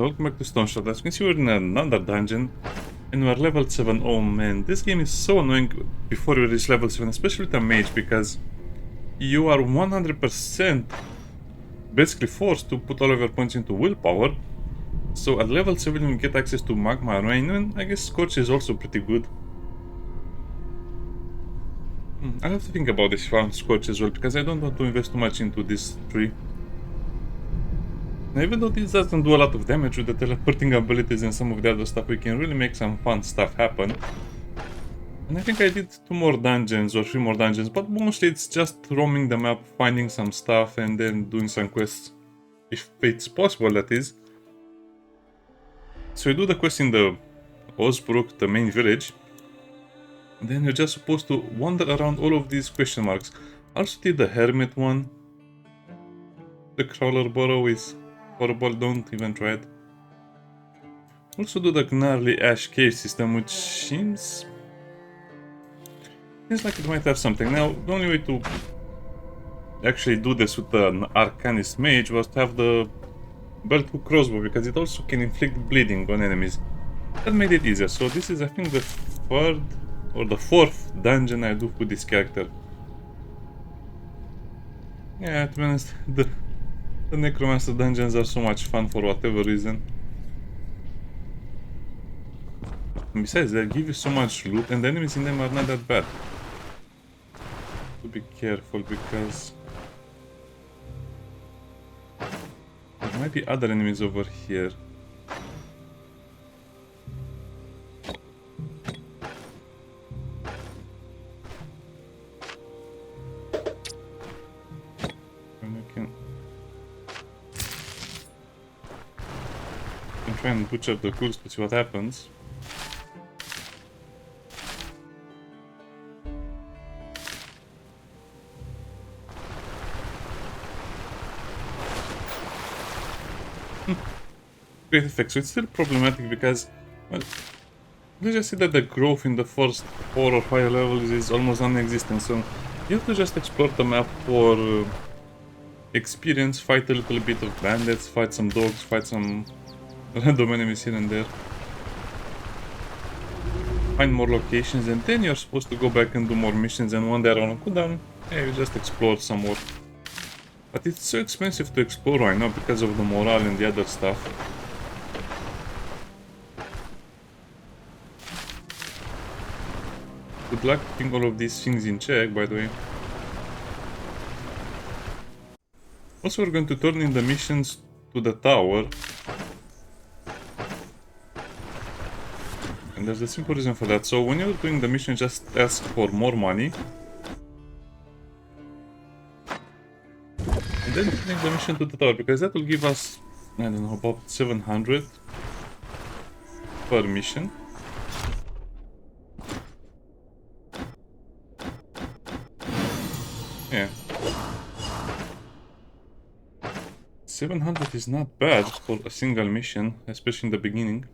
welcome back to StoneShard. As you can see, we're in another dungeon and we're level 7. Oh man, this game is so annoying before you reach level 7, especially with a mage, because you are 100% basically forced to put all of your points into willpower. So at level 7 you get access to magma rain, and I guess Scorch is also pretty good. I have to think about this farm Scorch as well, because I don't want to invest too much into this tree. Now, even though this doesn't do a lot of damage with the teleporting abilities and some of the other stuff, we can really make some fun stuff happen. And I think I did 2 more dungeons or 3 more dungeons, but mostly it's just roaming the map, finding some stuff and then doing some quests. If it's possible, that is. So you do the quest in the Osbrook, the main village. And then you're just supposed to wander around all of these question marks. I also did the Hermit one. The Crawler Burrow is horrible, don't even try it. Also do the Gnarly Ash Cave system, which seems like it might have something. Now, the only way to actually do this with an Arcanist mage was to have the Belt Hook Crossbow, because it also can inflict bleeding on enemies. That made it easier. So this is, I think, the 3rd or the 4th dungeon I do with this character. Yeah, to be honest, the Necromancer dungeons are so much fun for whatever reason. And besides, they give you so much loot, and the enemies in them are not that bad. To be careful, because there might be other enemies over here. Try and butcher the ghouls to see what happens. Great effect. So it's still problematic because, well, let's just say that the growth in the first 4 or 5 levels is almost non-existent. So you have to just explore the map for experience, fight a little bit of bandits, fight some dogs, fight some random enemies here and there. Find more locations, and then you're supposed to go back and do more missions, and when they're on cooldown, yeah, you just explore some more. But it's so expensive to explore right now because of the morale and the other stuff. Good luck keeping all of these things in check, by the way. Also, we're going to turn in the missions to the tower. And there's a simple reason for that. So when you're doing the mission, just ask for more money. And then take the mission to the tower, because that will give us, I don't know, about 700 per mission. Yeah. 700 is not bad for a single mission, especially in the beginning.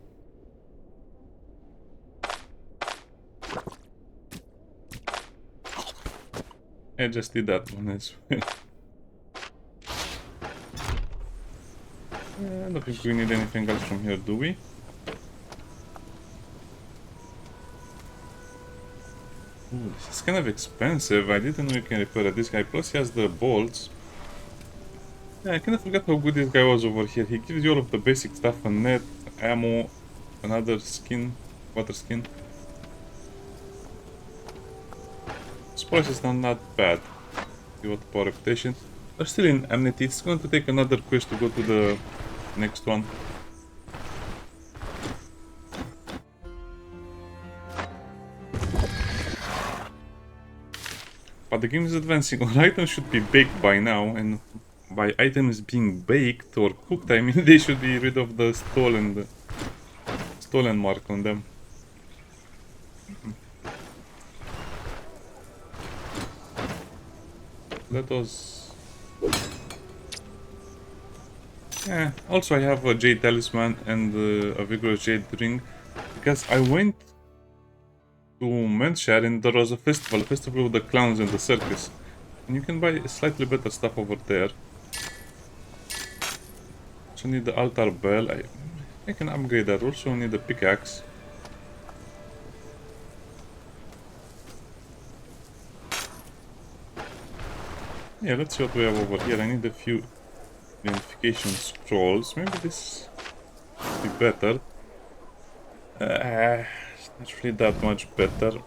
I just did that one as well. I don't think we need anything else from here, do we? Ooh, this is kind of expensive. I didn't know you can repair this guy. Plus he has the bolts. Yeah, I kind of forgot how good this guy was over here. He gives you all of the basic stuff: a net, ammo, another skin, water skin. Price is not bad. Give it poor reputation. We're still in Amnesty. It's going to take another quest to go to the next one. But the game is advancing. All items should be baked by now, and by items being baked or cooked, I mean they should be rid of the stolen mark on them. That was... yeah, also I have a Jade Talisman and a Vigorous Jade Ring, because I went to Neyreyan and there was a festival with the clowns and the circus. And you can buy slightly better stuff over there. Also need the altar bell. I I can upgrade that. Also need a pickaxe. Yeah, let's see what we have over here. I need a few identification scrolls. Maybe this would be better. It's not really that much better.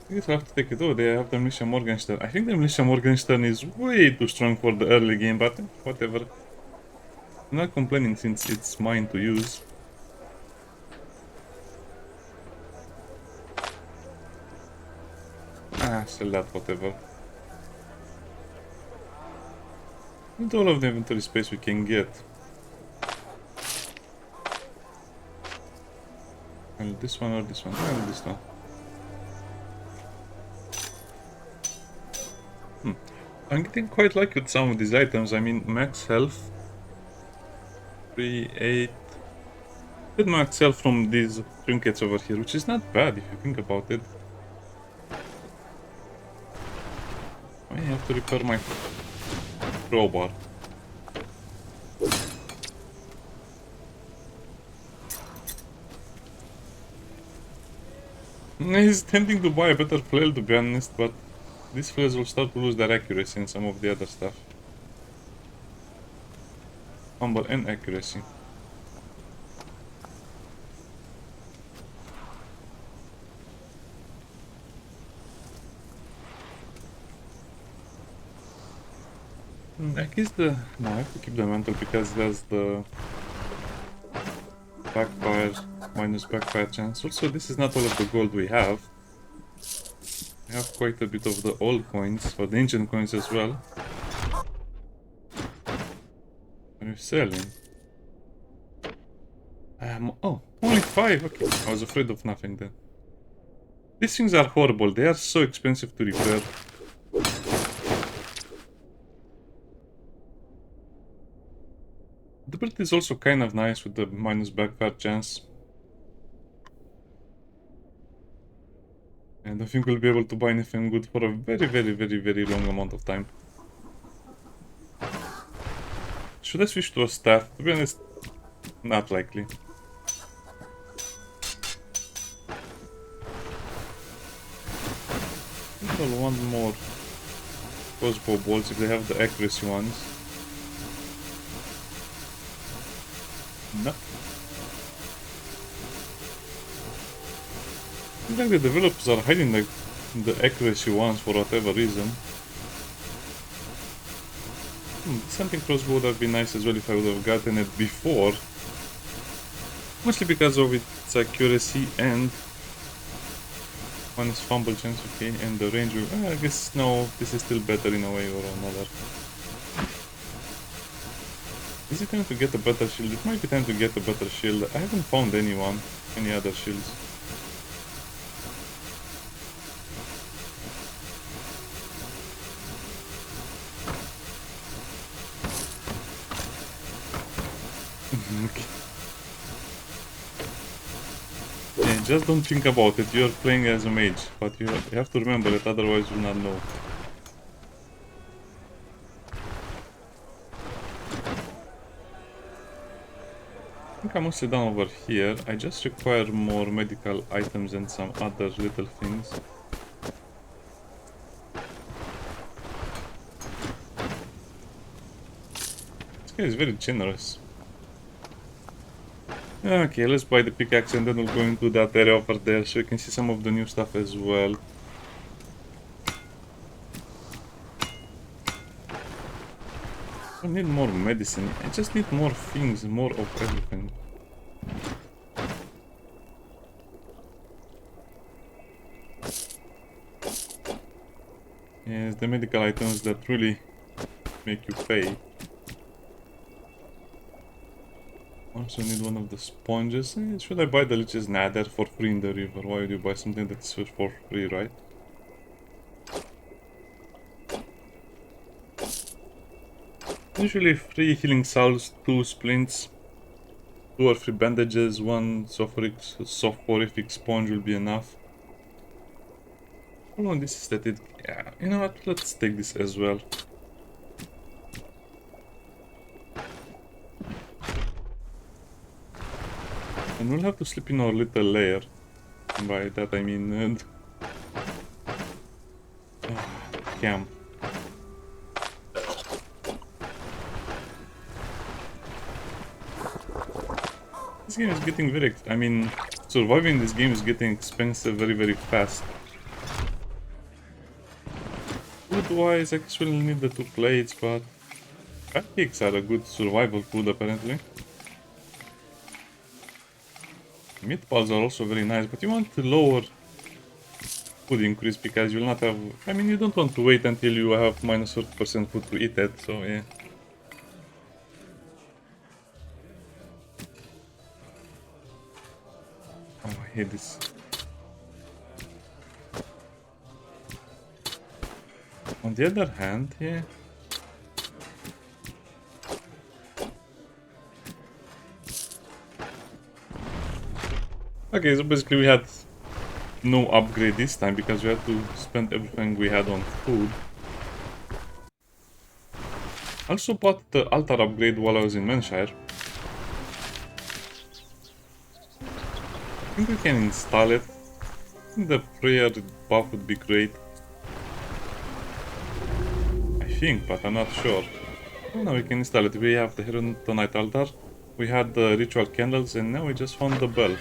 I guess I have to take it. Oh, they have the Militia Morgenstern. I think the Militia Morgenstern is way too strong for the early game, but whatever. I'm not complaining since it's mine to use. Sell that, whatever. With all of the inventory space we can get. Well, this one or this one? Well, this one. I'm getting quite lucky with some of these items. I mean, max health. 3, 8. Good max health from these trinkets over here, which is not bad if you think about it. I have to repair my crowbar. It's tempting to buy a better flail, to be honest, but these flails will start to lose their accuracy and some of the other stuff. Humble and accuracy. I guess no, I have to keep the mantle because there's the backfire, minus backfire chance. Also, this is not all of the gold we have. We have quite a bit of the old coins, or the ancient coins as well. What are you selling? Oh, only 5, okay. I was afraid of nothing then. These things are horrible, they are so expensive to repair. The build is also kind of nice with the minus backfire chance. And I think we'll be able to buy anything good for a very long amount of time. Should I switch to a staff? To be honest, not likely. I'll want more crossbow bolts if they have the accuracy ones. No. I think the developers are hiding the accuracy ones for whatever reason. Something crossbow would have been nice as well if I would have gotten it before. Mostly because of its accuracy and minus fumble chance, okay, and the range. I guess no, this is still better in a way or another. Is it time to get a better shield? It might be time to get a better shield. I haven't found any other shields. Okay. Yeah, just don't think about it. You're playing as a mage, but you have to remember it, otherwise you'll not know. I think I'm mostly done over here. I just require more medical items and some other little things. This guy is very generous. Okay, let's buy the pickaxe and then we'll go into that area over there so you can see some of the new stuff as well. I don't need more medicine, I just need more things, more of everything. Yes, the medical items that really make you pay. Also need one of the sponges. Should I buy the leeches? Nah, they're for free in the river. Why would you buy something that's for free, right? Usually 3 healing salves, 2 splints, 2 or 3 bandages, 1 soporific sponge will be enough. How long this is that it... Yeah, you know what, let's take this as well. And we'll have to sleep in our little lair. By that I mean... camp. This game is getting very... I mean, surviving this game is getting expensive very fast. Food-wise, I guess we'll need the 2 plates, but... pancakes are a good survival food, apparently. Meatballs are also very nice, but you want to lower food increase because you'll not have... I mean, you don't want to wait until you have minus 30% food to eat it, so yeah. Oh, I hate this. On the other hand, yeah. Okay, so basically we had no upgrade this time because we had to spend everything we had on food. I also bought the altar upgrade while I was in Menshire. I think we can install it. I think the prayer buff would be great. I think, but I'm not sure. Oh, now we can install it. We have the Herontonite altar, we had the ritual candles, and now we just found the bell.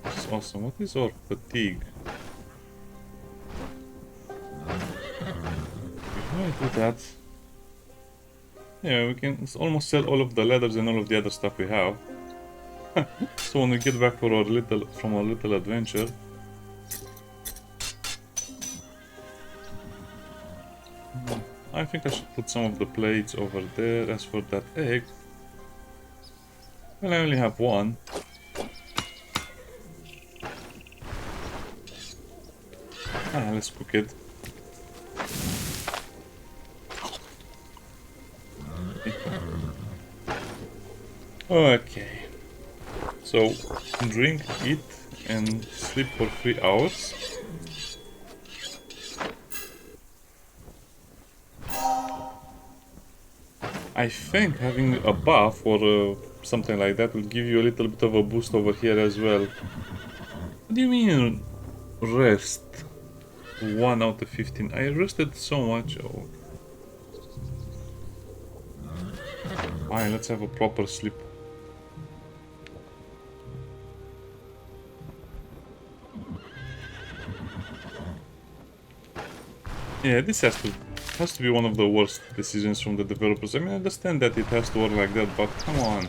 That's awesome. What is our fatigue? Before I do that... yeah, we can almost sell all of the ladders and all of the other stuff we have. So when we get back from our little adventure... I think I should put some of the plates over there. As for that egg... well, I only have one. Let's cook it. Okay. So, drink, eat, and sleep for 3 hours. I think having a buff or something like that will give you a little bit of a boost over here as well. What do you mean rest? 1 out of 15. I rested so much. Oh. Fine, let's have a proper sleep. Yeah, this has to be one of the worst decisions from the developers. I mean, I understand that it has to work like that, but come on.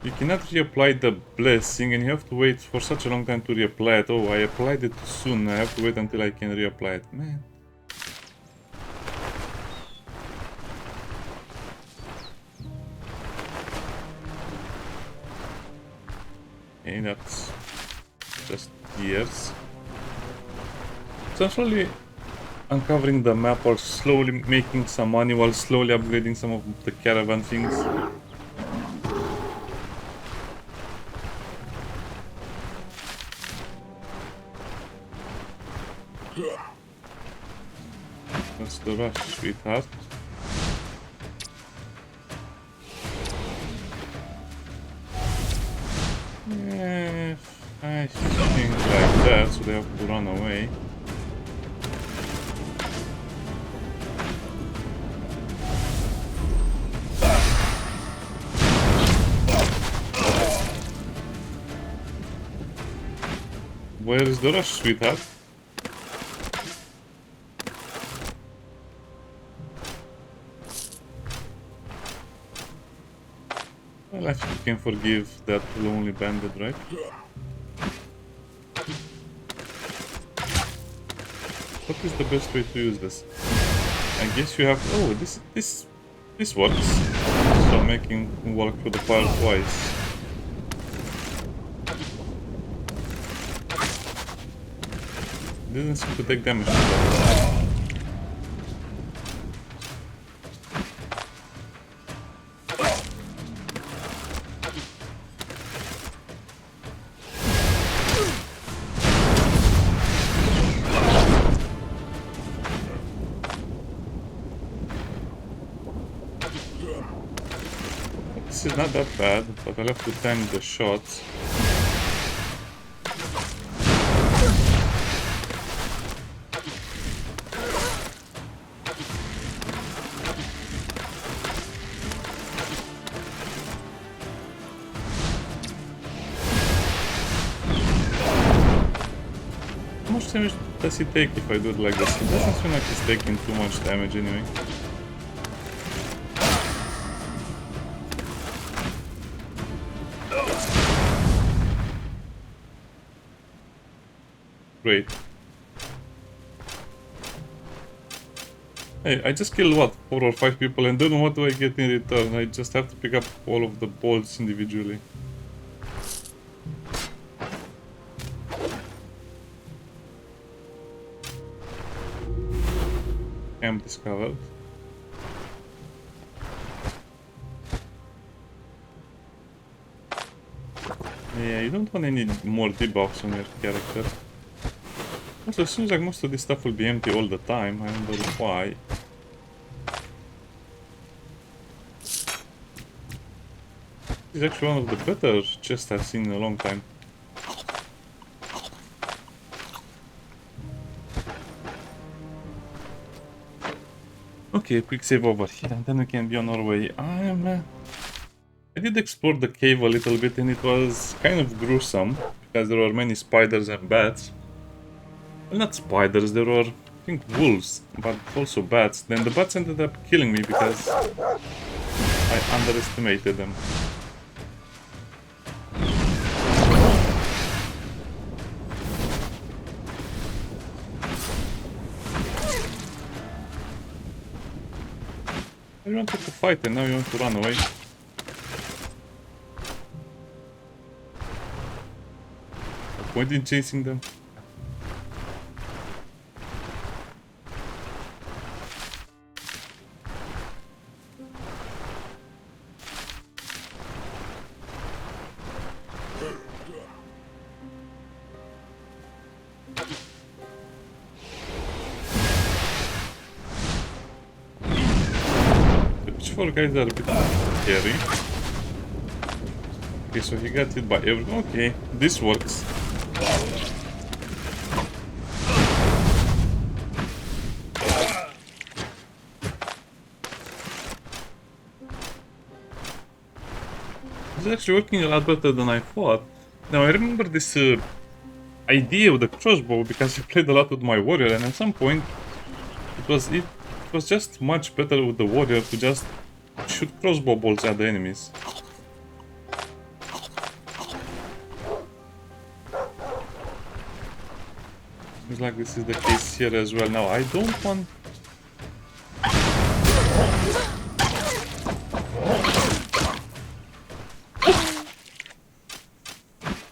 You cannot reapply the blessing and you have to wait for such a long time to reapply it. Oh, I applied it too soon. I have to wait until I can reapply it. Man. Okay, that's just years. So I'm slowly uncovering the map or slowly making some money while slowly upgrading some of the caravan things. That's the rush, sweetheart. Yeah, I think like that, so they have to run away. Where is the rush, sweetheart? Well, I think you can forgive that lonely bandit, right? What is the best way to use this? I guess you have... oh, this works. So making walk through the fire twice. Didn't seem to take damage. This is not that bad, but I'll have to time the shots. How much damage does he take if I do it like this? It doesn't seem like he's taking too much damage anyway. Great. Hey, I just killed what? 4 or 5 people, and then what do I get in return? I just have to pick up all of the bolts individually. Camp discovered. Yeah, you don't want any more debuffs on your character. Also, it seems like most of this stuff will be empty all the time. I wonder why. This is actually one of the better chests I've seen in a long time. Okay, quick save over here, and then we can be on our way. I did explore the cave a little bit, and it was kind of gruesome because there were many spiders and bats. Well, not spiders, there were, I think, wolves, but also bats. Then the bats ended up killing me because I underestimated them. You wanted to fight and now you want to run away. No point in chasing them. Four guys are a bit scary. Okay, so he got hit by everyone. Okay, this works. It's actually working a lot better than I thought. Now I remember this idea with the crossbow because I played a lot with my warrior, and at some point it was just much better with the warrior to just shoot crossbow bolts at the enemies. Seems like this is the case here as well. Now I don't want...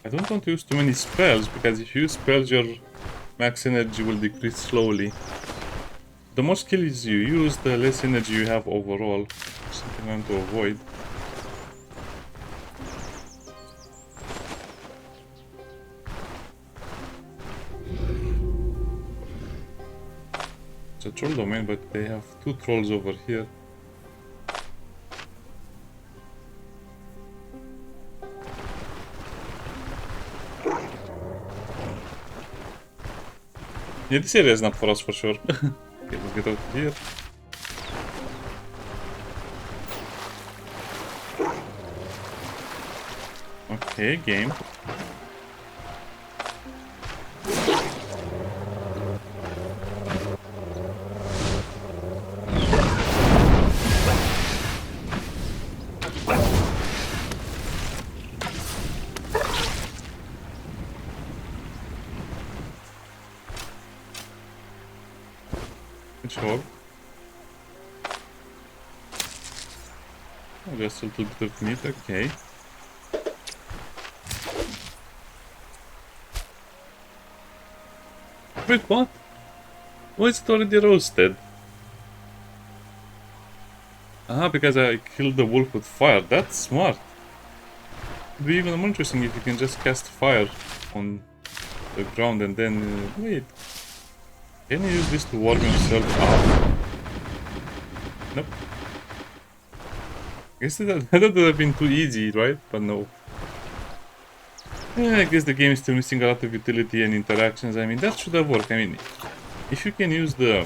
I don't want to use too many spells, because if you use spells your max energy will decrease slowly. The more skills you use, the less energy you have overall. Something I want to avoid. It's a troll domain, but they have 2 trolls over here. Yeah, this area is not for us for sure. Okay, let's get out of here. Okay, game. Hedgehog. Oh, just a little bit of meat, okay. Wait, what? Why is it already roasted? Ah, because I killed the wolf with fire. That's smart. It'd be even more interesting if you can just cast fire on the ground and then... wait. Can you use this to warm yourself up? Nope. guess that would have been too easy, right? But no. Yeah, I guess the game is still missing a lot of utility and interactions. I mean, that should have worked. I mean, if you can use the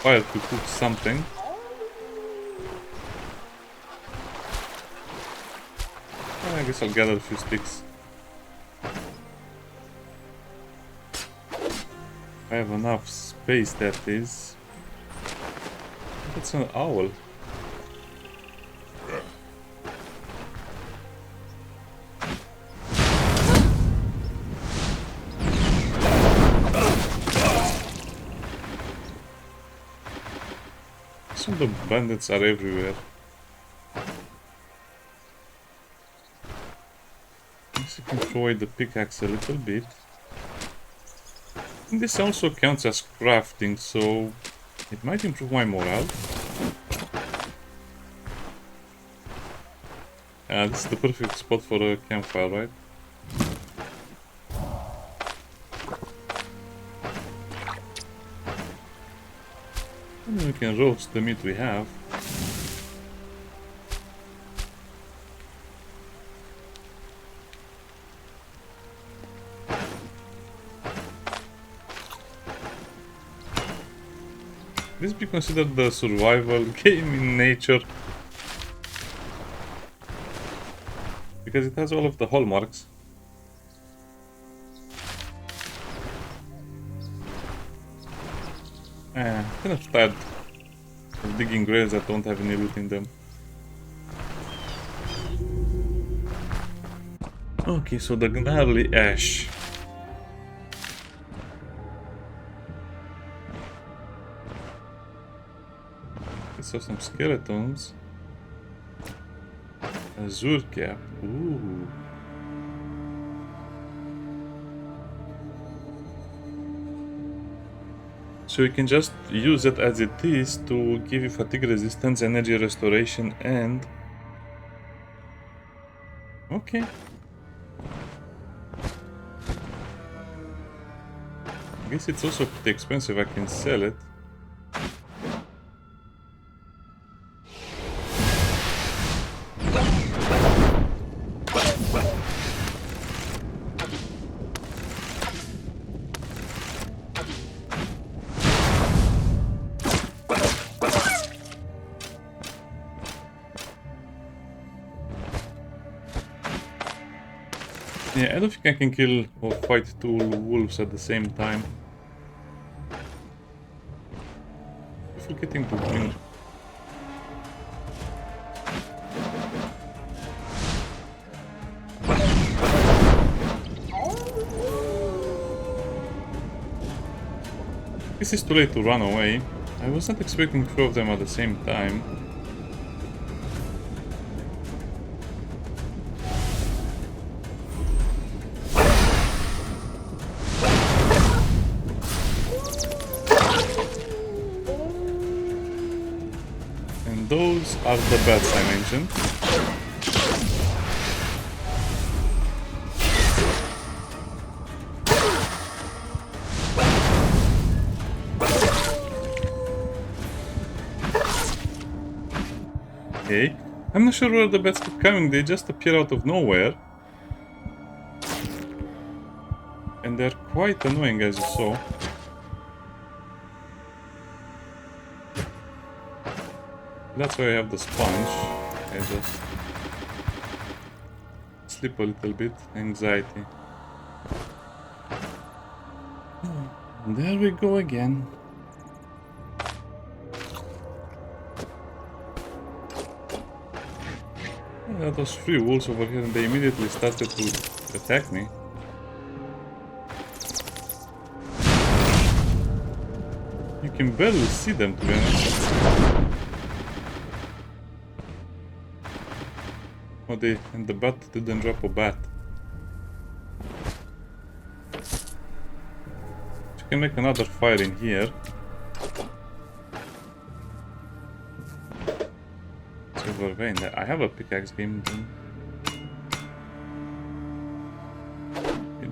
fire to cook something. I guess I'll gather a few sticks. I have enough space, that is. That's an owl. Some of the bandits are everywhere. I guess I can throw away the pickaxe a little bit. And this also counts as crafting, so it might improve my morale. This is the perfect spot for a campfire, right? And we can roast the meat we have. This be considered the survival game in nature, because it has all of the hallmarks. I'm kind of tired of digging graves that don't have any loot in them. Okay, so the gnarly ash. I saw some skeletons. Azure cap. Ooh. So you can just use it as it is to give you fatigue resistance, energy restoration, and... Okay. I guess it's also pretty expensive, I can sell it. Yeah, I don't think I can kill or fight two wolves at the same time. If we're getting to win. This is too late to run away. I was not expecting two of them at the same time. Those are the bats I mentioned. Okay. I'm not sure where the bats keep coming, they just appear out of nowhere. And they're quite annoying, as you saw. That's why I have the sponge. I just sleep a little bit. Anxiety. There we go again. There was 3 wolves over here and they immediately started to attack me. You can barely see them, to be honest. Oh, and the bat didn't drop a bat. You can make another fire in here. Silver vein. I have a pickaxe game.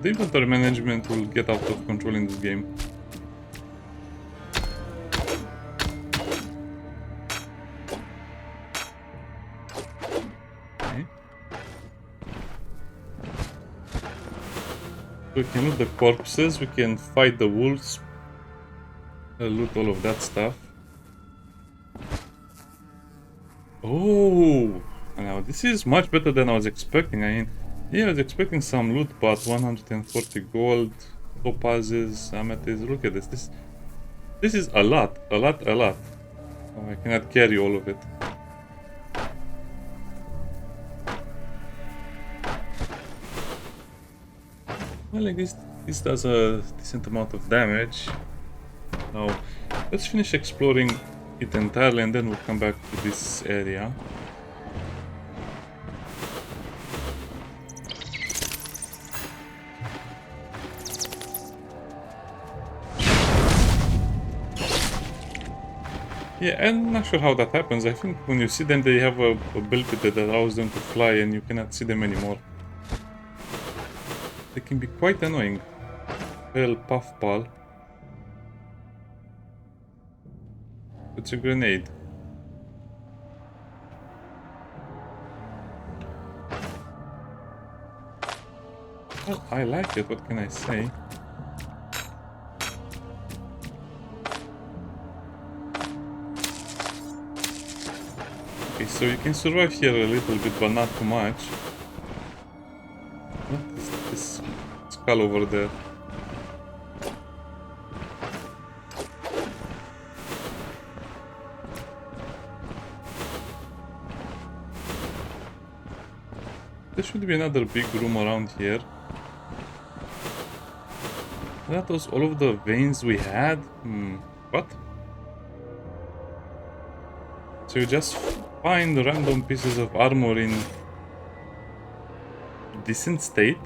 The inventory management will get out of control in this game. We can loot the corpses, we can fight the wolves, loot all of that stuff. Oh, now this is much better than I was expecting. I mean, yeah, I was expecting some loot, but 140 gold, topazes, amethyst. Look at this. This is a lot. Oh, I cannot carry all of it. Well, I guess this does a decent amount of damage. Now, let's finish exploring it entirely and then we'll come back to this area. Yeah, I'm not sure how that happens. I think when you see them, they have a ability that allows them to fly and you cannot see them anymore. They can be quite annoying. Well, puffball. It's a grenade. Well, I like it, what can I say? Okay, so you can survive here a little bit, but not too much. What is this skull over there? There should be another big room around here. That was all of the veins we had? What? So you just find random pieces of armor in decent state?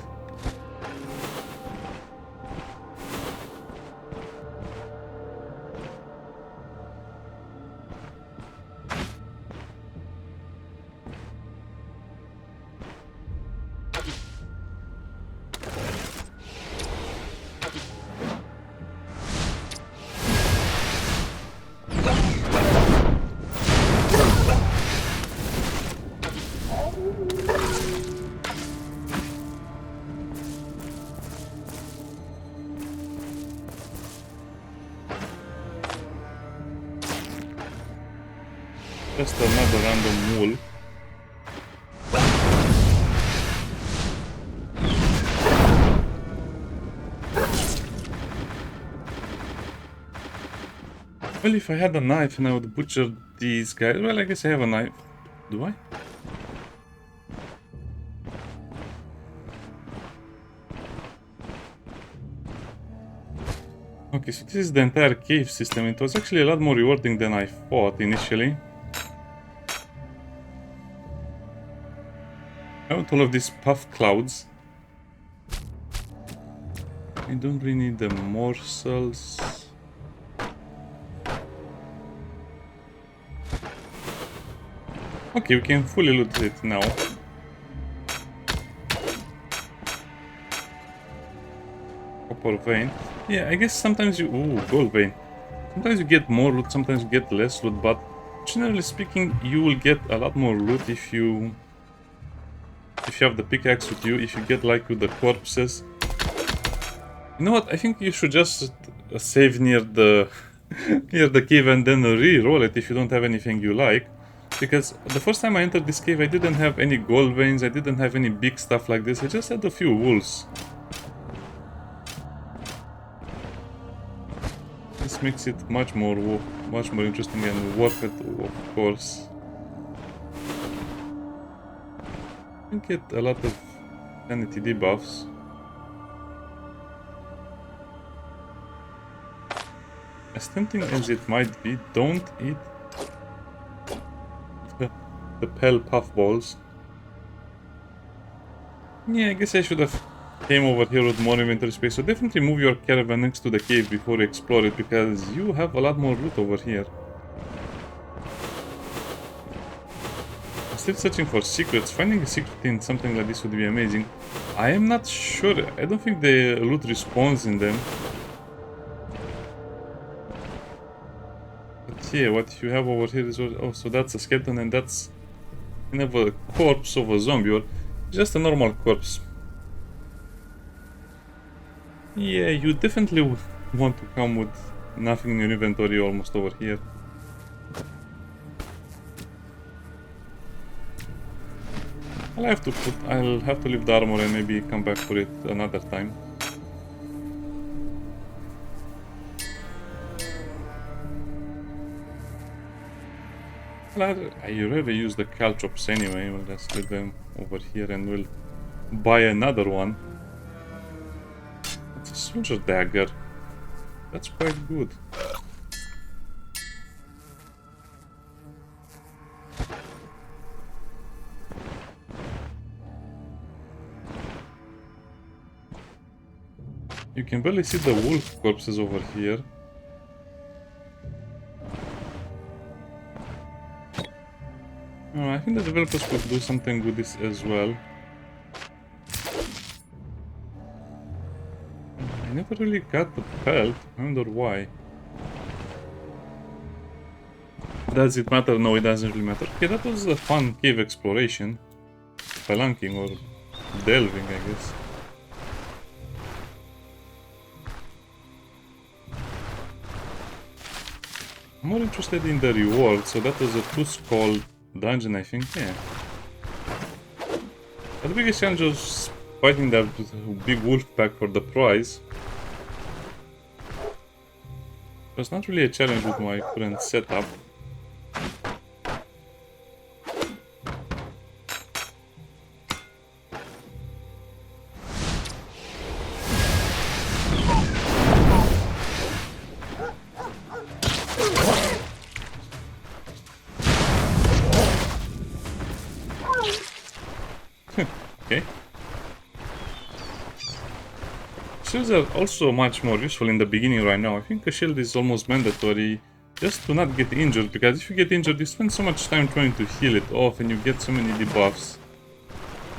Just another random wool. Well, if I had a knife and I would butcher these guys... Well, I guess I have a knife. Do I? Okay, so this is the entire cave system. It was actually a lot more rewarding than I thought initially. I want all of these puff clouds. I don't really need the morsels. Okay, we can fully loot it now. Copper vein. Yeah, I guess sometimes you... Ooh, gold vein. Sometimes you get more loot, sometimes you get less loot, but generally speaking, you will get a lot more loot if you have the pickaxe with you, if you get like with the corpses. You know what, I think you should just save near the near the cave and then re-roll it if you don't have anything you like. Because the first time I entered this cave I didn't have any gold veins, I didn't have any big stuff like this, I just had a few wolves. This makes it much more interesting and worth it, of course. You get a lot of sanity debuffs. As tempting as it might be, don't eat the pale puffballs. Yeah, I guess I should have came over here with more inventory space. So definitely move your caravan next to the cave before you explore it, because you have a lot more loot over here. I'm still searching for secrets. Finding a secret in something like this would be amazing. I am not sure. I don't think the loot respawns in them. But yeah, what you have over here is... Oh, so that's a skeleton and that's kind of a corpse of a zombie, or just a normal corpse. Yeah, you definitely want to come with nothing in your inventory almost over here. I'll have to leave the armor and maybe come back for it another time. Well, I rarely use the caltrops anyway. We'll just leave them over here and we'll buy another one. It's a soldier dagger. That's quite good. You can barely see the wolf corpses over here. Oh, I think the developers could do something with this as well. I never really got the pelt. I wonder why. Does it matter? No, it doesn't really matter. Okay, that was a fun cave exploration. Spelunking or delving, I guess. I'm more interested in the reward, so that was a 2-skull dungeon, I think, yeah. But the biggest challenge was fighting that big wolf pack for the prize. It was not really a challenge with my current setup. Okay. Shields are also much more useful in the beginning right now. I think a shield is almost mandatory just to not get injured, because if you get injured you spend so much time trying to heal it off and you get so many debuffs.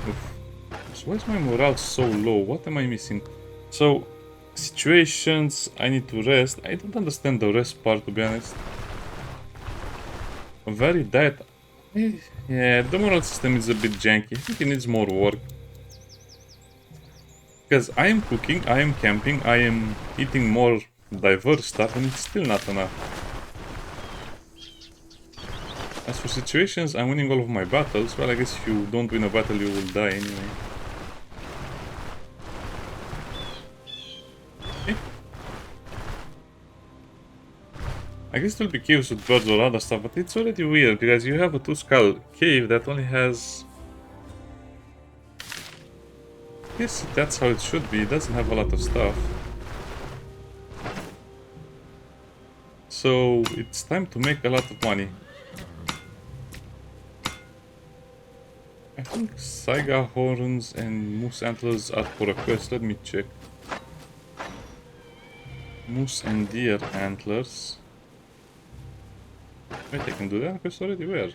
Oof. So why is my morale so low? What am I missing? So, situations, I need to rest. I don't understand the rest part, to be honest. Very diet. Yeah, the morale system is a bit janky. I think it needs more work. Because I am cooking, I am camping, I am eating more diverse stuff, and it's still not enough. As for situations, I'm winning all of my battles. Well, I guess if you don't win a battle, you will die anyway. Okay. I guess it will be caves with birds or other stuff, but it's already weird, because you have a 2-skull cave that only has... I guess that's how it should be. It doesn't have a lot of stuff. So it's time to make a lot of money. I think Saiga horns and moose antlers are for a quest. Let me check. Moose and deer antlers. Wait, I can do that quest already? Where?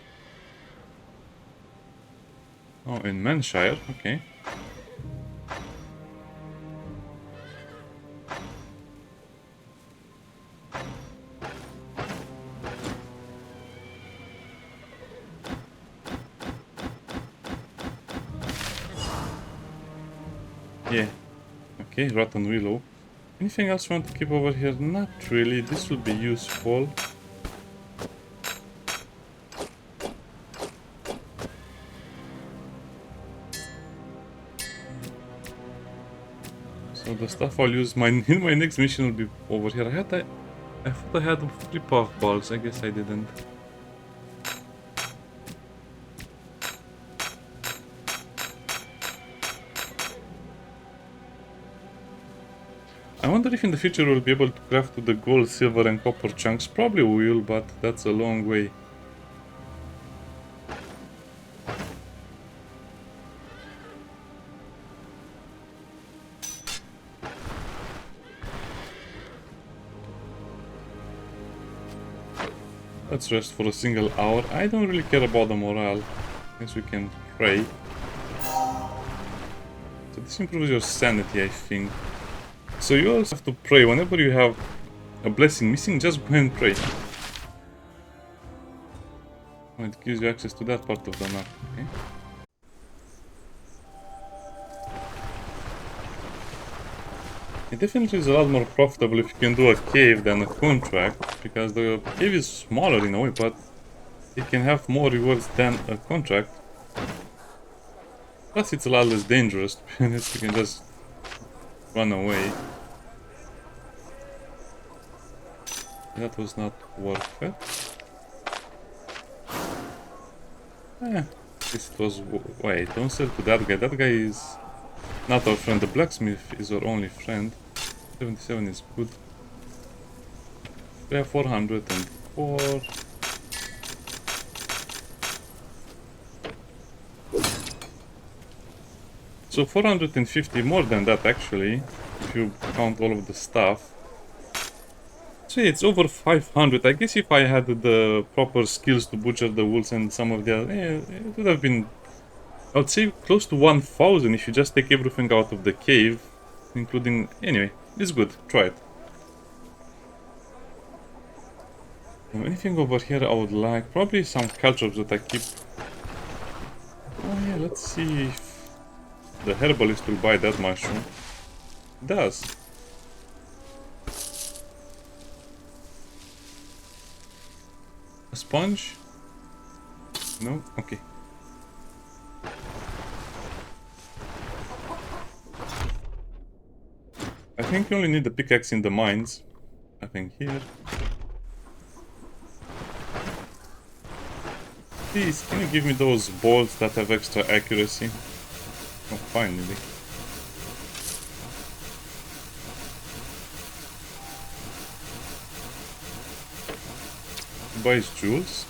Oh, in Manshire. Okay. Yeah. Okay, rotten willow. Anything else you want to keep over here? Not really. This will be useful. So the stuff I'll use in my next mission will be over here. I thought I had 3 puffballs. I guess I didn't. I wonder if in the future we'll be able to craft the gold, silver and copper chunks. Probably we will, but that's a long way. Let's rest for a single hour. I don't really care about the morale. I guess we can pray. So this improves your sanity, I think. So you also have to pray. Whenever you have a blessing missing, just go and pray. Oh, it gives you access to that part of the map. Okay. It definitely is a lot more profitable if you can do a cave than a contract, because the cave is smaller in a way, but it can have more rewards than a contract. Plus it's a lot less dangerous, to be honest, you can just run away. That was not worth it. This it was... Wait, don't sell to that guy. That guy is not our friend. The blacksmith is our only friend. 77 is good. We have 404. So 450 more than that actually, if you count all of the stuff. So yeah, it's over 500. I guess if I had the proper skills to butcher the wolves and some of the other, it would have been, I would say, close to 1000 if you just take everything out of the cave, including, anyway, it's good, try it. Now, anything over here I would like, probably some caltrops that I keep. Oh yeah, let's see if the herbalist will buy that mushroom. It does. A sponge? No? Okay. I think you only need the pickaxe in the mines. I think here. Please, can you give me those bolts that have extra accuracy? Oh, finally. Buys jewels.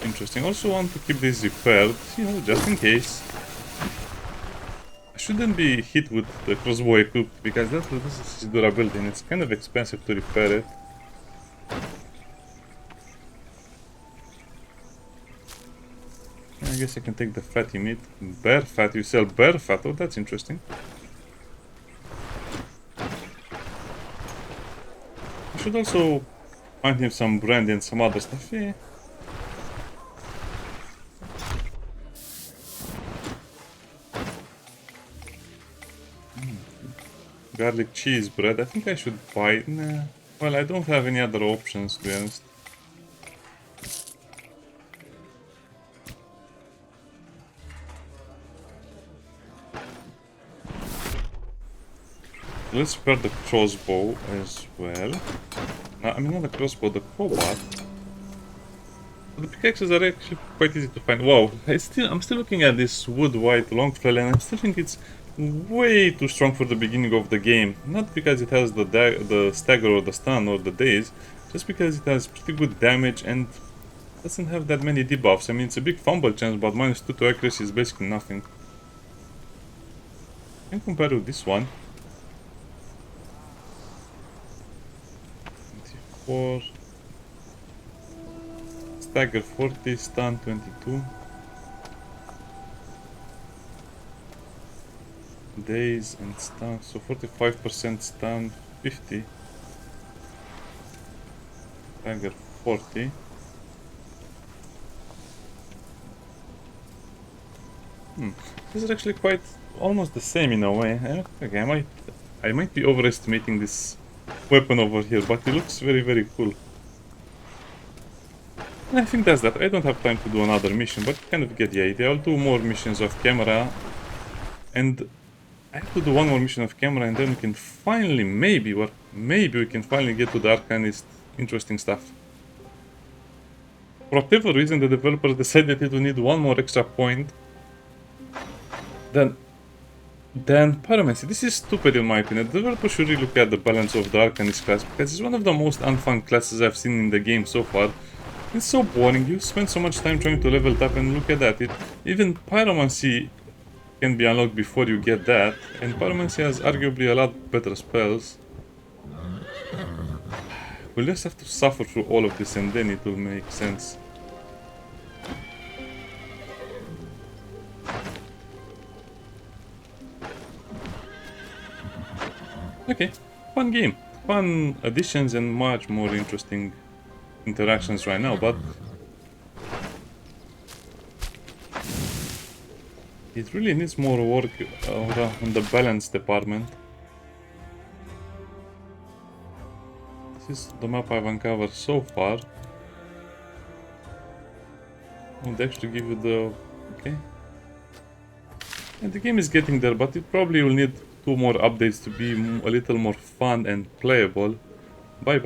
Interesting. Also want to keep this repaired, you know, just in case. I shouldn't be hit with the crossbow equipped because this is durability and it's kind of expensive to repair it. I guess I can take the fatty meat. Bear fat, you sell bear fat. Oh, that's interesting. I should also find him some brandy and some other stuff. Yeah. Garlic cheese bread. I think I should buy it. Nah. Well, I don't have any other options, to be honest. Let's repair the crossbow as well. I mean, not the crossbow, the crowbar. The pickaxes are actually quite easy to find. Wow, I'm still looking at this wood white long flail, and I still think it's way too strong for the beginning of the game. Not because it has the stagger or the stun or the daze, just because it has pretty good damage and doesn't have that many debuffs. I mean, it's a big fumble chance, but -2 to accuracy is basically nothing. And compared with this one. 24. Stagger 40, stun 22. Daze and stun, so 45% stun, 50. Stagger 40. This is actually quite almost the same in a way. Okay, I might be overestimating this weapon over here, but it looks very, very cool. I think that's that. I don't have time to do another mission, but you kind of get the idea. I'll do more missions off camera, and I have to do one more mission off camera, and then we can finally, maybe we can finally get to the Arcanist interesting stuff. For whatever reason, the developers decided to need one more extra point than Pyromancy. This is stupid in my opinion. The developers should really look at the balance of the Arcanist class, because it's one of the most unfun classes I've seen in the game so far. It's so boring. You spend so much time trying to level it up, and look at that. Even Pyromancy can be unlocked before you get that, and Pyromancy has arguably a lot better spells. We'll just have to suffer through all of this, and then it will make sense. Okay, fun game. Fun additions and much more interesting interactions right now, but It really needs more work on the balance department. This is the map I've uncovered so far. I would actually give you the... okay. And the game is getting there, but it probably will need 2 more updates to be a little more fun and playable. Bye bye.